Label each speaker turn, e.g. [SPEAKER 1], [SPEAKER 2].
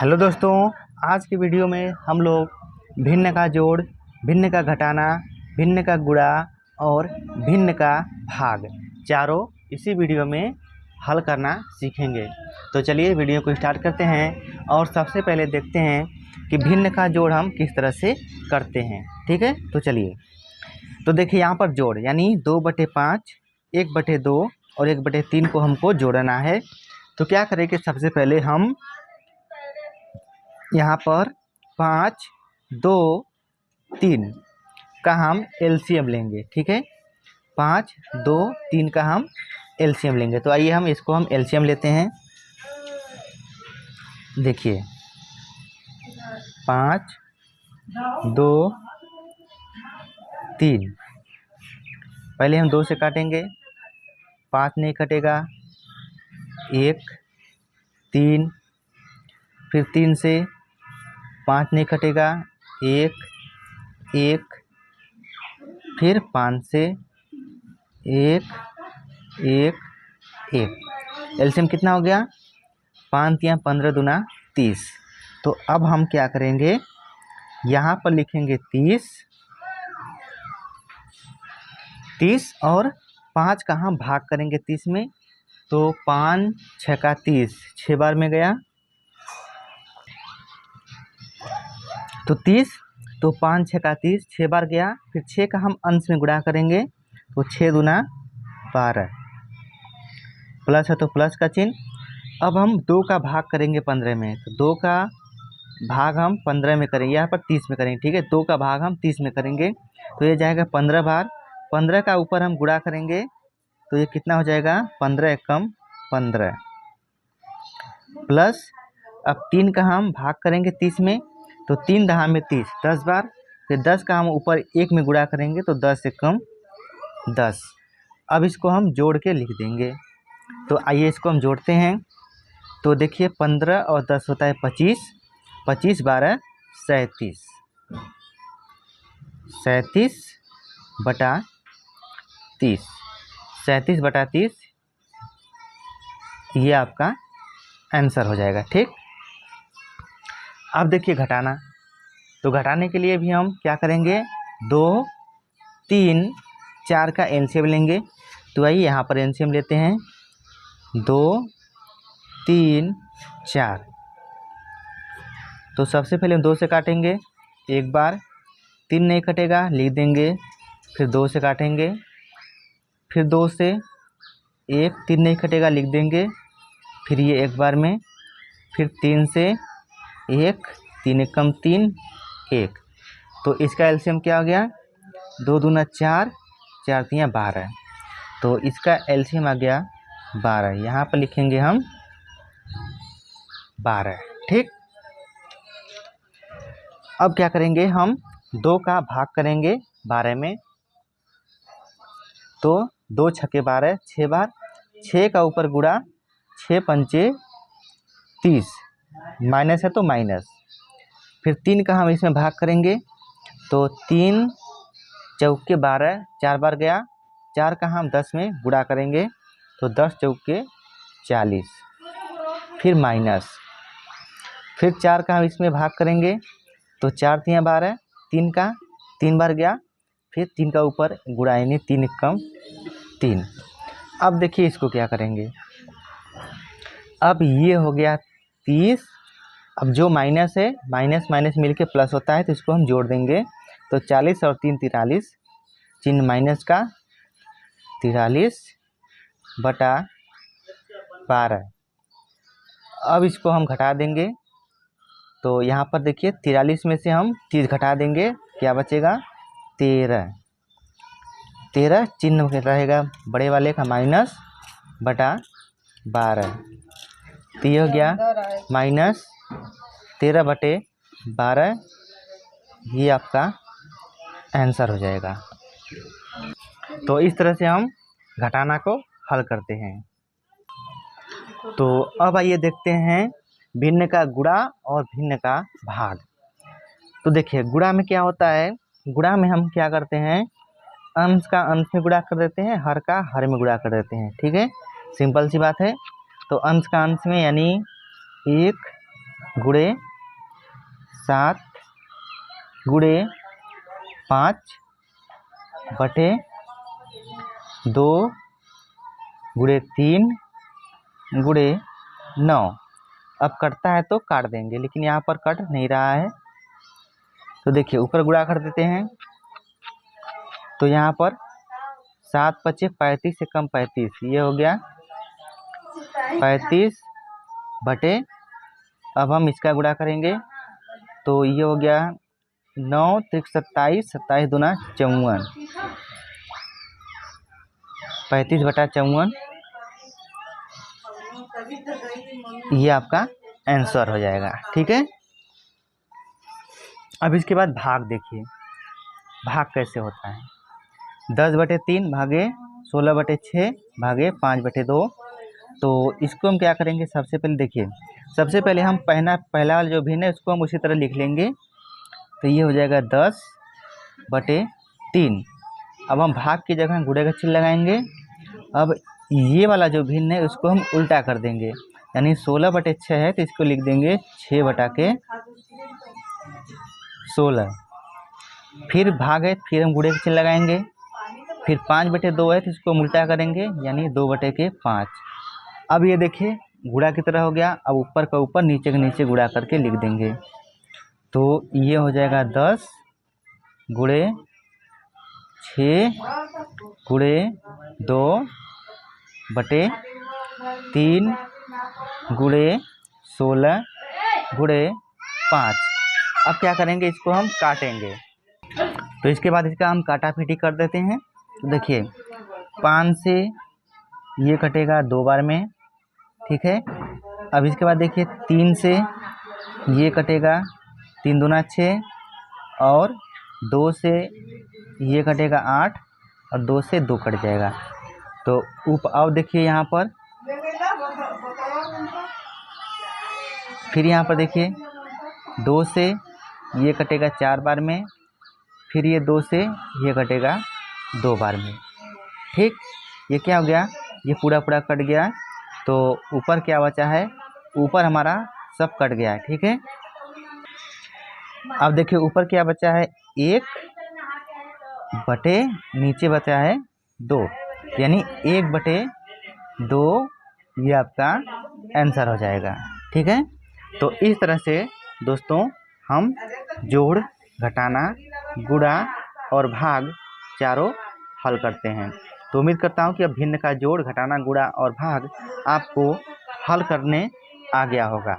[SPEAKER 1] Hello दोस्तों, आज की वीडियो में हम लोग भिन्न का जोड़, भिन्न का घटाना, भिन्न का गुणा और भिन्न का भाग चारों इसी वीडियो में हल करना सीखेंगे। तो चलिए वीडियो को स्टार्ट करते हैं और सबसे पहले देखते हैं कि भिन्न का जोड़ हम किस तरह से करते हैं। ठीक है, तो चलिए। तो देखिए यहाँ पर जोड़ यानी 2/5, 1/2 और 1/3 को हमको जोड़ना है। तो क्या करें कि सबसे पहले हम यहाँ पर 5, 2, 3 का हम एलसीएम लेंगे। ठीक है, 5, 2, 3 का हम एलसीएम लेंगे। तो आइए हम इसको हम एलसीएम लेते हैं। देखिए 5, 2, 3, पहले हम 2 से काटेंगे, 5 नहीं कटेगा, 1, 3, फिर 3 से 5 नहीं कटेगा, 1, 1, फिर 5 से 1, 1, 1। एलसीएम कितना हो गया? 5 या 15 दूना 30। तो अब हम क्या करेंगे, यहाँ पर लिखेंगे 30 और 5 का हम भाग करेंगे 30 में। तो 5 6 का 30, 6 बार में गया तो 30। तो 5 6 का 30, 6 बार गया। फिर 6 का हम अंश में गुणा करेंगे तो 6 दूना 12, प्लस है तो प्लस का चिन्ह। अब हम 2 का भाग करेंगे 15 में, तो 2 का भाग हम 15 में करेंगे, यहाँ पर 30 में करेंगे। ठीक है, 2 का भाग हम 30 में करेंगे तो ये जाएगा 15 बार। 15 का ऊपर हम गुणा करेंगे तो ये कितना हो जाएगा? 15 एकम 15, प्लस अब 3 का हम भाग करेंगे 30 में, तो 3 दहा में 30, 10 बार। फिर 10 का हम ऊपर 1 में गुणा करेंगे तो 10 एकम 10। अब इसको हम जोड़ के लिख देंगे। तो आइए इसको हम जोड़ते हैं। तो देखिए 15 और 10 होता है 25, 25 12 37, 37 बटा 30, 37 बटा 30 ये आपका आंसर हो जाएगा। ठीक, अब देखिए घटाना। तो घटाने के लिए भी हम क्या करेंगे, 2, 3, 4 का एलसीएम लेंगे। तो आइए यहाँ पर एलसीएम लेते हैं, 2, 3, 4। तो सबसे पहले हम 2 से काटेंगे एक बार, 3 नहीं कटेगा, लिख देंगे। फिर 2 से काटेंगे, फिर 2 से 1, 3 नहीं कटेगा, लिख देंगे। फिर ये एक बार में, फिर 3 से 1, 3 एकम 3, 1। तो इसका एलसीएम क्या हो गया? 2 दूना 4, 4 तियाँ 12। तो इसका एलसीएम आ गया 12। यहाँ पर लिखेंगे हम 12। ठीक, अब क्या करेंगे, हम 2 का भाग करेंगे 12 में। तो 2 छक्के 12, 6 बार। 6 का ऊपर गुणा, 6 पंचे 30, माइनस है तो माइनस। फिर 3 का हम इसमें भाग करेंगे तो 3 चौके 12, 4 बार गया। 4 का हम 10 में गुणा करेंगे तो 10 चौके 40, फिर माइनस। फिर 4 का हम इसमें भाग करेंगे तो 4 तियाँ 12, 3 का 3 बार गया। फिर 3 का ऊपर गुणा यानी 3 एकम 3। अब देखिए इसको क्या करेंगे, अब ये हो गया 30। अब जो माइनस है, माइनस माइनस मिलके प्लस होता है, तो इसको हम जोड़ देंगे। तो 40 और 3 43, चिन्ह माइनस का, 43 बटा 12। अब इसको हम घटा देंगे। तो यहाँ पर देखिए 43 में से हम 30 घटा देंगे, क्या बचेगा? 13। 13 चिन्ह रहेगा बड़े वाले का माइनस बटा 12। तो ये हो गया माइनस 13/12। ये आपका आंसर हो जाएगा। तो इस तरह से हम घटाना को हल करते हैं। तो अब आइए देखते हैं भिन्न का गुणा और भिन्न का भाग। तो देखिए गुणा में क्या होता है, गुणा में हम क्या करते हैं, अंश का अंश में गुणा कर देते हैं, हर का हर में गुणा कर देते हैं। ठीक है, सिंपल सी बात है। तो अंश का अंश में यानी 1 गुणे 7 गुणे 5 बटे 2 गुणे 3 गुणे 9। अब कटता है तो काट देंगे, लेकिन यहाँ पर कट नहीं रहा है। तो देखिए ऊपर गुणा कर देते हैं। तो यहाँ पर 7 पचे 35 से कम 35, ये हो गया 35 बटे, अब हम इसका गुणा करेंगे तो ये हो गया 9 त्रिक 27, 27 दूना 54, 35 बटा 54, ये आपका आंसर हो जाएगा। ठीक है। अब इसके बाद भाग देखिए, भाग कैसे होता है। 10 बटे 3 भागे 16 बटे 6 भागे 5 बटे 2। तो इसको हम क्या करेंगे, सबसे पहले देखिए, सबसे पहले हम पहला वाला जो भिन्न है उसको हम उसी तरह लिख लेंगे। तो ये हो जाएगा 10 बटे 3। अब हम भाग की जगह गुणे का चिन्ह लगाएंगे। अब ये वाला जो भिन्न है उसको हम उल्टा कर देंगे, यानी 16 बटे 6 है तो इसको लिख देंगे 6 बटा के 16। फिर भाग है, फिर हम गुणे का चिन्ह लगाएंगे। फिर 5 बटे 2 है तो इसको हम उल्टा करेंगे, यानी 2 बटे के 5। अब ये देखिए गुणा की तरह हो गया। अब ऊपर का ऊपर नीचे के नीचे गुणा करके लिख देंगे। तो ये हो जाएगा 10 गुणे 6 गुणे 2 बटे 3 गुणे 16 गुणे 5। अब क्या करेंगे, इसको हम काटेंगे। तो इसके बाद इसका हम काटा पीटी कर देते हैं। तो देखिए 5 से ये कटेगा 2 बार में, ठीक है। अब इसके बाद देखिए 3 से ये कटेगा, 3 दूना 6, और 2 से ये कटेगा 8, और 2 से 2 कट जाएगा। तो अब देखिए यहाँ पर, फिर यहाँ पर देखिए 2 से ये कटेगा 4 बार में, फिर ये 2 से ये कटेगा 2 बार में। ठीक, ये क्या हो गया, ये पूरा पूरा कट गया। तो ऊपर क्या बचा है, ऊपर हमारा सब कट गया है। ठीक है। अब देखिए ऊपर क्या बचा है, 1 बटे नीचे बचा है 2, यानी 1 बटे 2, ये आपका आंसर हो जाएगा। ठीक है। तो इस तरह से दोस्तों हम जोड़, घटाना, गुणा और भाग चारों हल करते हैं। तो उम्मीद करता हूँ कि अब भिन्न का जोड़, घटाना, गुणा और भाग आपको हल करने आ गया होगा।